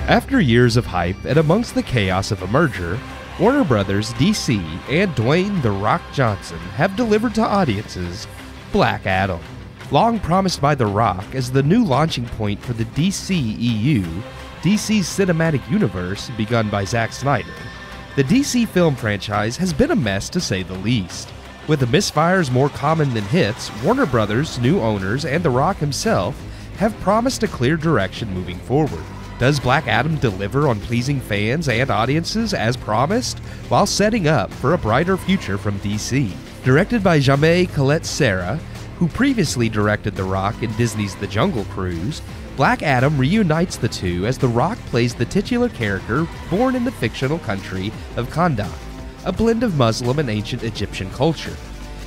After years of hype and amongst the chaos of a merger, Warner Brothers, DC, and Dwayne "The Rock" Johnson have delivered to audiences Black Adam. Long promised by The Rock as the new launching point for the DCEU, DC's cinematic universe begun by Zack Snyder, the DC film franchise has been a mess to say the least. With the misfires more common than hits, Warner Brothers' new owners and The Rock himself have promised a clear direction moving forward. Does Black Adam deliver on pleasing fans and audiences as promised, while setting up for a brighter future from DC? Directed by Jaime Collet-Serra, who previously directed The Rock in Disney's The Jungle Cruise, Black Adam reunites the two as The Rock plays the titular character born in the fictional country of Kahndaq, a blend of Muslim and ancient Egyptian culture.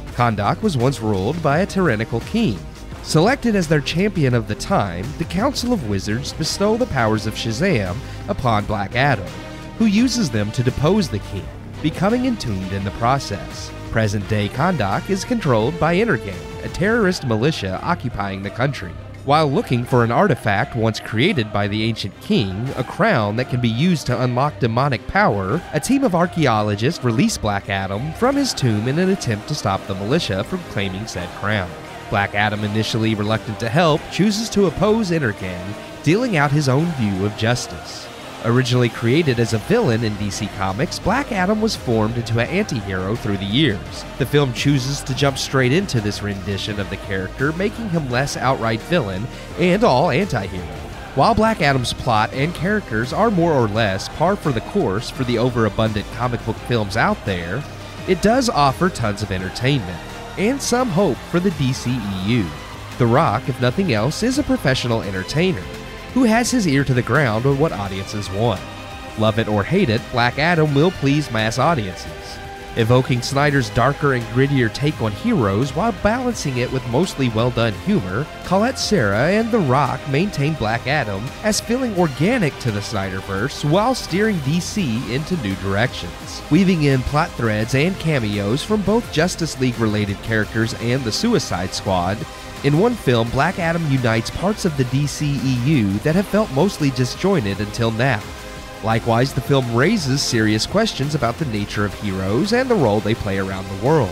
Kahndaq was once ruled by a tyrannical king. Selected as their champion of the time, the Council of Wizards bestow the powers of Shazam upon Black Adam, who uses them to depose the king, becoming entombed in the process. Present-day Kahndaq is controlled by Energang, a terrorist militia occupying the country. While looking for an artifact once created by the ancient king, a crown that can be used to unlock demonic power, a team of archaeologists release Black Adam from his tomb in an attempt to stop the militia from claiming said crown. Black Adam, initially reluctant to help, chooses to oppose Energang, dealing out his own view of justice. Originally created as a villain in DC Comics, Black Adam was formed into an anti-hero through the years. The film chooses to jump straight into this rendition of the character, making him less outright villain and all anti-hero. While Black Adam's plot and characters are more or less par for the course for the overabundant comic book films out there, it does offer tons of entertainment and some hope for the DCEU. The Rock, if nothing else, is a professional entertainer who has his ear to the ground on what audiences want. Love it or hate it, Black Adam will please mass audiences, evoking Snyder's darker and grittier take on heroes while balancing it with mostly well-done humor. Collet-Serra and The Rock maintain Black Adam as feeling organic to the Snyderverse while steering DC into new directions, weaving in plot threads and cameos from both Justice League-related characters and the Suicide Squad. In one film, Black Adam unites parts of the DCEU that have felt mostly disjointed until now. Likewise, the film raises serious questions about the nature of heroes and the role they play around the world.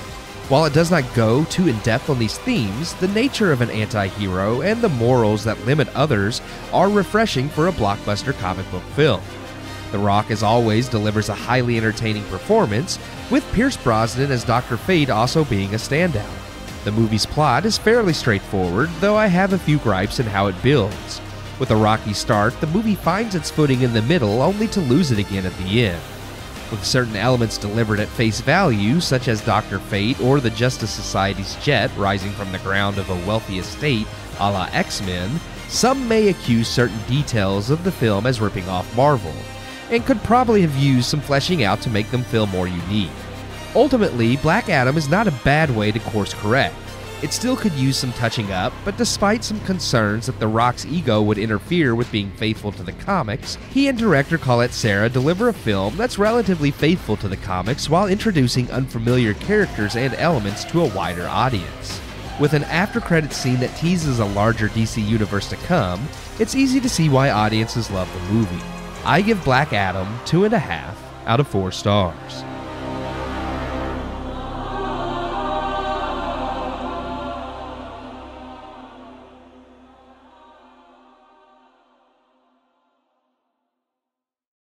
While it does not go too in-depth on these themes, the nature of an anti-hero and the morals that limit others are refreshing for a blockbuster comic book film. The Rock, as always, delivers a highly entertaining performance, with Pierce Brosnan as Dr. Fate also being a standout. The movie's plot is fairly straightforward, though I have a few gripes in how it builds. With a rocky start, the movie finds its footing in the middle only to lose it again at the end. With certain elements delivered at face value, such as Dr. Fate or the Justice Society's jet rising from the ground of a wealthy estate a la X-Men, some may accuse certain details of the film as ripping off Marvel, and could probably have used some fleshing out to make them feel more unique. Ultimately, Black Adam is not a bad way to course correct. It still could use some touching up, but despite some concerns that The Rock's ego would interfere with being faithful to the comics, he and director Collet-Serra deliver a film that's relatively faithful to the comics while introducing unfamiliar characters and elements to a wider audience. With an after-credits scene that teases a larger DC universe to come, it's easy to see why audiences love the movie. I give Black Adam 2.5 out of 4 stars.